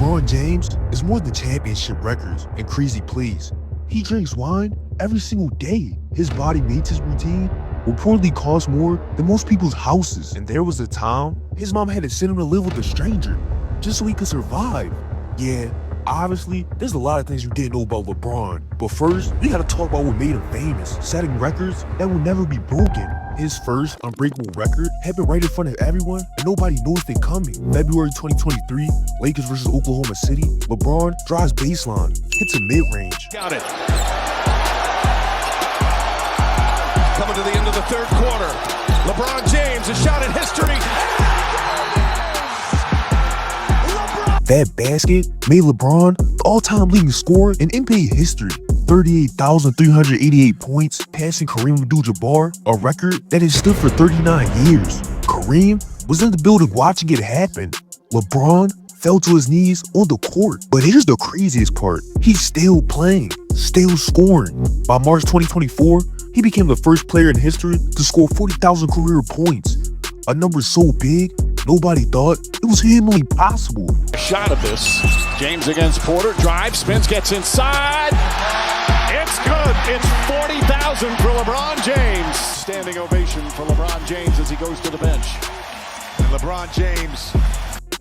LeBron James is more than championship records and crazy plays. He drinks wine every single day. His body maintenance routine reportedly costs more than most people's houses. And there was a time his mom had to send him to live with a stranger just so he could survive. Yeah, obviously, there's a lot of things you didn't know about LeBron. But first, we gotta talk about what made him famous, setting records that will never be broken. His first unbreakable record happened right in front of everyone, and nobody noticed it coming. February 2023, Lakers versus Oklahoma City. LeBron drives baseline, hits a mid-range. Got it. Coming to the end of the third quarter. LeBron James, a shot at history. That basket made LeBron the all-time leading scorer in NBA history. 38,388 points, passing Kareem Abdul-Jabbar, a record that has stood for 39 years. Kareem was in the building watching it happen. LeBron fell to his knees on the court. But here's the craziest part. He's still playing, still scoring. By March 2024, he became the first player in history to score 40,000 career points. A number so big, nobody thought it was humanly possible. A shot of this. James against Porter. Drive, spins, gets inside. It's good. It's 40,000 for LeBron James. Standing ovation for LeBron James as he goes to the bench. And LeBron James.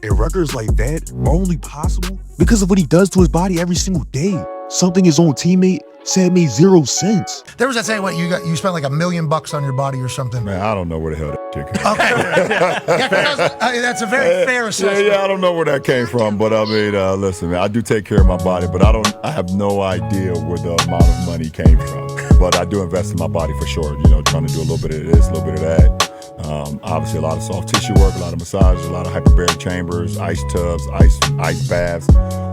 And records like that are only possible because of what he does to his body every single day. Something his own teammate said made 0 sense. There was that saying, what, you spent like $1 million on your body or something. Man, I don't know where the hell that shit came from. Okay. Yeah, that's a very fair assessment. Yeah, I don't know where that came from, but I mean, listen, man, I do take care of my body, but I have no idea where the amount of money came from. But I do invest in my body for sure, trying to do a little bit of this, a little bit of that. Obviously a lot of soft tissue work, a lot of massages, a lot of hyperbaric chambers, ice tubs, ice baths,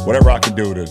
whatever I can do to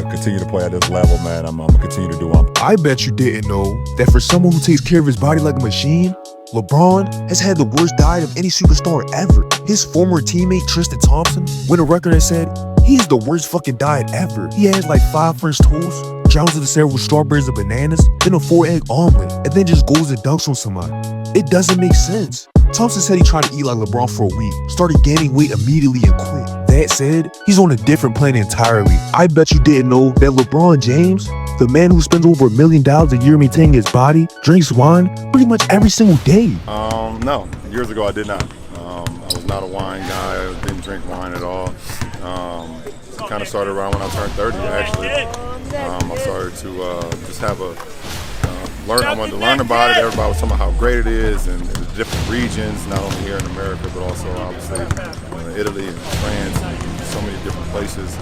continue to play at this level, man, I'm gonna continue to do. I bet you didn't know that for someone who takes care of his body like a machine, LeBron has had the worst diet of any superstar ever. His former teammate Tristan Thompson went on record and said he has the worst fucking diet ever. He has like 5 French toasts, drowns in the cereal with strawberries and bananas, then a 4-egg omelet, and then just goes and dunks on somebody. It doesn't make sense. Thompson said he tried to eat like LeBron for a week, started gaining weight immediately and quit. That said, he's on a different planet entirely. I bet you didn't know that LeBron James, the man who spends over $1 million a year maintaining his body, drinks wine pretty much every single day. No, years ago I did not. I was not a wine guy. I didn't drink wine at all. Kind of started around when I turned 30, actually. I started to just have I wanted to learn about it. Everybody was talking about how great it is and the different regions, not only here in America, but also obviously Italy and France and so many different places.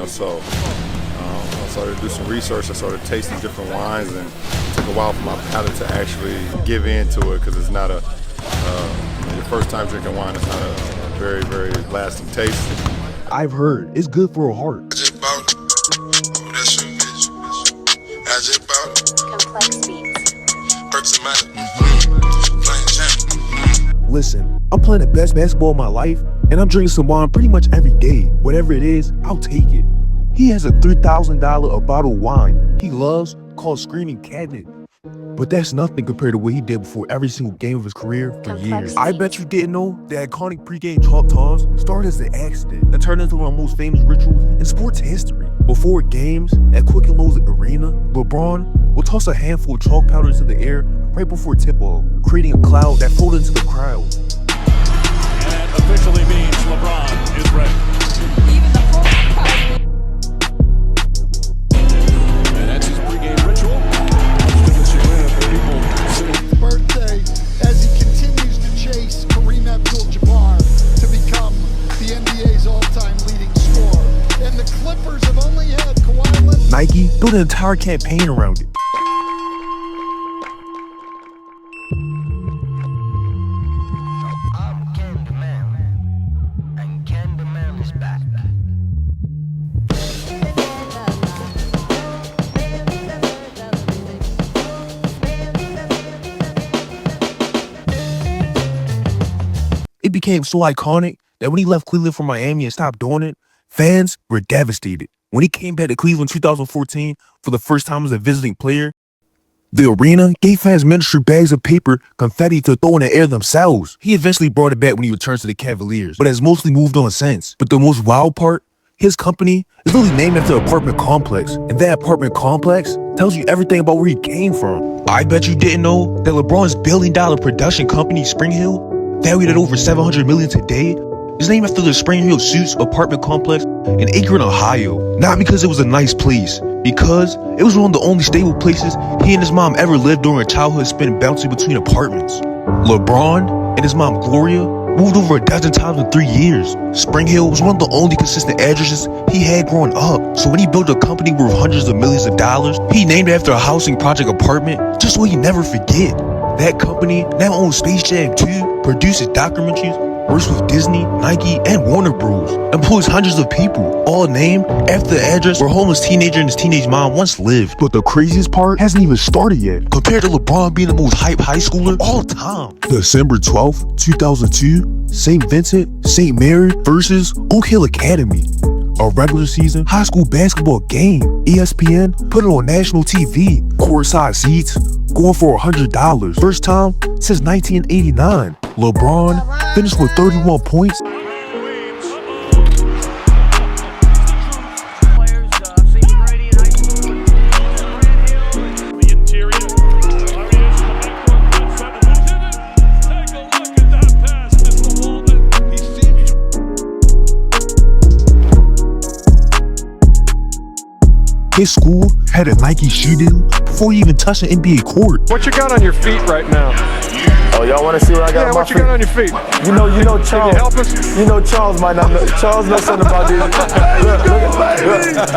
So I started to do some research. I started tasting different wines, and it took a while for my palate to actually give in to it, because it's not your first time drinking wine, it's not a very, very lasting taste. I've heard it's good for a heart. I just bought it. Oh, that's your bitch. I just bought it. Complex beats. Perks and playing champ. Listen, I'm playing the best basketball of my life, and I'm drinking some wine pretty much every day. Whatever it is, I'll take it. He has a $3,000 a bottle of wine he loves called Screaming Cabinet. But that's nothing compared to what he did before every single game of his career for years. I bet you didn't know the iconic pregame chalk toss started as an accident and turned into one of the most famous rituals in sports history. Before games at Quick and Lowe's Arena, LeBron will toss a handful of chalk powder into the air right before tip-off, creating a cloud that floated into the crowd. And that officially means LeBron is ready. And that's his pregame ritual. Birthday as he continues to chase Kareem Abdul-Jabbar to become the NBA's all-time leading scorer. And the Clippers have only had Kawhi Leonard. Nike built an entire campaign around it. I'm Candyman, and Candyman is back. It became so iconic that when he left Cleveland for Miami and stopped doing it, fans were devastated. When he came back to Cleveland in 2014 for the first time as a visiting player, The arena gave fans miniature bags of paper, confetti to throw in the air themselves. He eventually brought it back when he returned to the Cavaliers, but has mostly moved on since. But the most wild part, his company is literally named after an apartment complex, and that apartment complex tells you everything about where he came from. I bet you didn't know that LeBron's billion-dollar production company, Spring Hill, valued at over $700 million today, is named after the Spring Hill Suites apartment complex in Akron, Ohio. Not because it was a nice place, because it was one of the only stable places he and his mom ever lived during a childhood spent bouncing between apartments. LeBron and his mom, Gloria, moved over a dozen times in 3 years. Spring Hill was one of the only consistent addresses he had growing up. So when he built a company worth hundreds of millions of dollars, he named it after a housing project apartment just so he'd never forget. That company now owns Space Jam 2, produces documentaries, works with Disney, Nike, and Warner Bros. Employs hundreds of people, all named after the address where a homeless teenager and his teenage mom once lived. But the craziest part hasn't even started yet, compared to LeBron being the most hyped high schooler all time. December 12th, 2002, St. Vincent, St. Mary versus Oak Hill Academy. A regular season high school basketball game. ESPN put it on national TV. Courtside seats going for $100. First time since 1989. LeBron finished with 31 points. His school had a Nike shoe deal before he even touched an NBA court. What you got on your feet right now? Oh, y'all want to see what I got on my what feet? you got on your feet? You know Charles. Can you help us? You know Charles might not know. Charles knows something about this.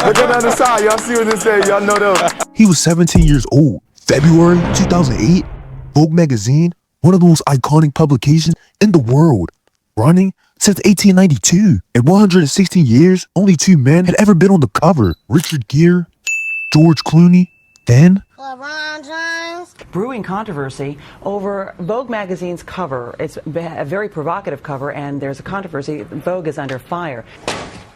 Look at the other side. Y'all see what this says? Y'all know those. He was 17 years old. February 2008, Vogue magazine, one of the most iconic publications in the world, running since 1892. In 116 years, only 2 men had ever been on the cover. Richard Gere, George Clooney, then LeBron James. Brewing controversy over Vogue magazine's cover. It's a very provocative cover, and there's a controversy. Vogue is under fire.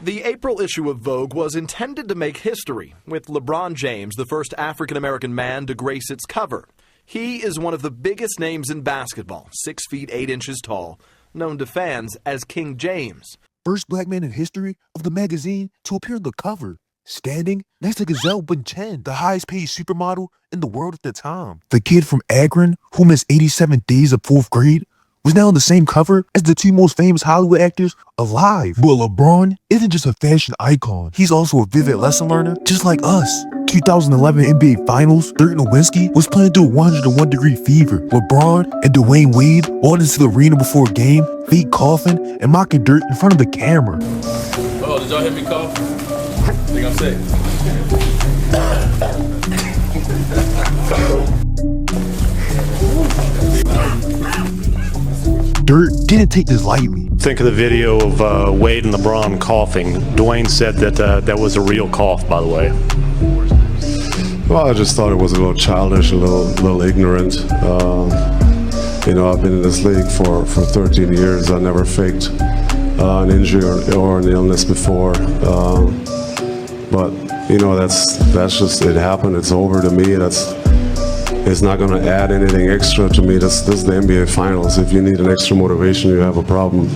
The April issue of Vogue was intended to make history, with LeBron James, the first African-American man to grace its cover. He is one of the biggest names in basketball, 6 feet 8 inches tall, known to fans as King James. First black man in history of the magazine to appear on the cover, standing next to Giselle Bündchen, the highest paid supermodel in the world at the time. The kid from Akron, who missed 87 days of 4th grade, was now on the same cover as the 2 most famous Hollywood actors alive. But LeBron isn't just a fashion icon. He's also a vivid lesson learner, just like us. 2011 NBA Finals, Dirk Nowitzki was playing through a 101-degree fever. LeBron and Dwayne Wade walked into the arena before a game, fake coughing and mocking Dirk in front of the camera. Oh, did y'all hear me cough? I think I'm sick. Dirk didn't take this lightly. Think of the video of Wade and LeBron coughing. Dwayne said that that was a real cough, by the way. Well, I just thought it was a little childish, a little ignorant. You know, I've been in this league for 13 years. I never faked an injury or an illness before. But you know, that's just, it happened. It's over to me. It's not going to add anything extra to me. This is the NBA Finals. If you need an extra motivation, you have a problem.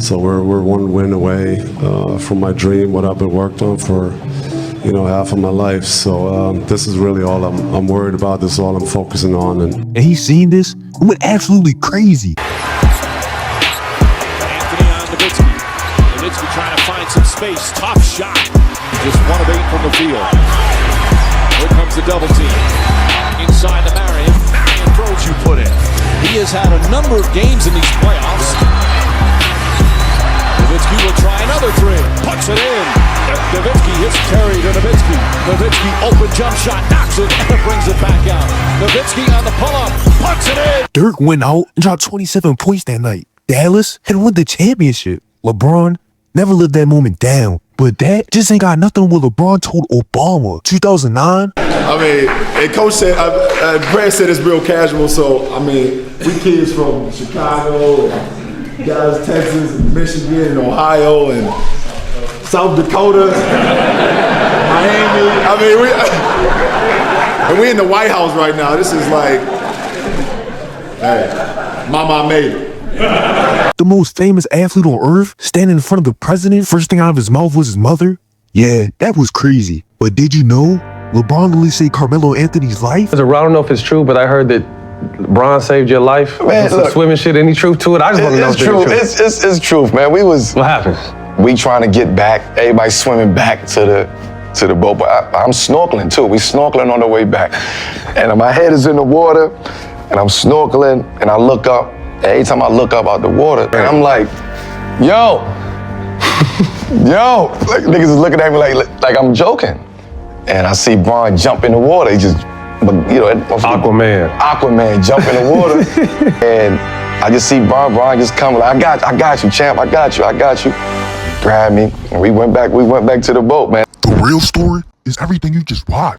So we're 1 win away from my dream, what I've been worked on for, you know, half of my life. So this is really all I'm worried about. This is all I'm focusing on. And he's seen this and went absolutely crazy. Anthony on Nowitzki. Nowitzki trying to find some space. Tough shot. Just 1 of 8 from the field. Here comes the double team. Inside to Marion. Marion throws you put in. He has had a number of games in these playoffs. Nowitzki will try another 3. Puts it in. Nowitzki hits Terry to Nowitzki. Nowitzki open jump shot. Knocks it and brings it back out. Nowitzki on the pull-up. Puts it in. Dirk went out and dropped 27 points that night. Dallas had won the championship. LeBron never lived that moment down. But that just ain't got nothing what LeBron told Obama. 2009. I mean, and Coach said, Brad said it's real casual. So I mean, we kids from Chicago, and guys, Texas, and Michigan, and Ohio, and South Dakota, Miami. I mean, And we in the White House right now. This is like, hey, mama made it. The most famous athlete on earth standing in front of the president, first thing out of his mouth was his mother? Yeah, that was crazy. But did you know LeBron literally saved Carmelo Anthony's life? I don't know if it's true, but I heard that LeBron saved your life. Man, some look, swimming shit. Any truth to it? I just want to know if it's true. it's It's truth, man. What happened? We trying to get back. Everybody swimming back to the boat. But I'm snorkeling too. We snorkeling on the way back, and my head is in the water, and I'm snorkeling, and I look up. Every time I look up out the water, and I'm like, yo, yo, like niggas is looking at me like I'm joking. And I see Bron jump in the water. He just, Aquaman jump in the water. And I just see Bron just come like, I got you, champ, I got you. Grab me, and we went back to the boat, man. The real story is everything you just watched.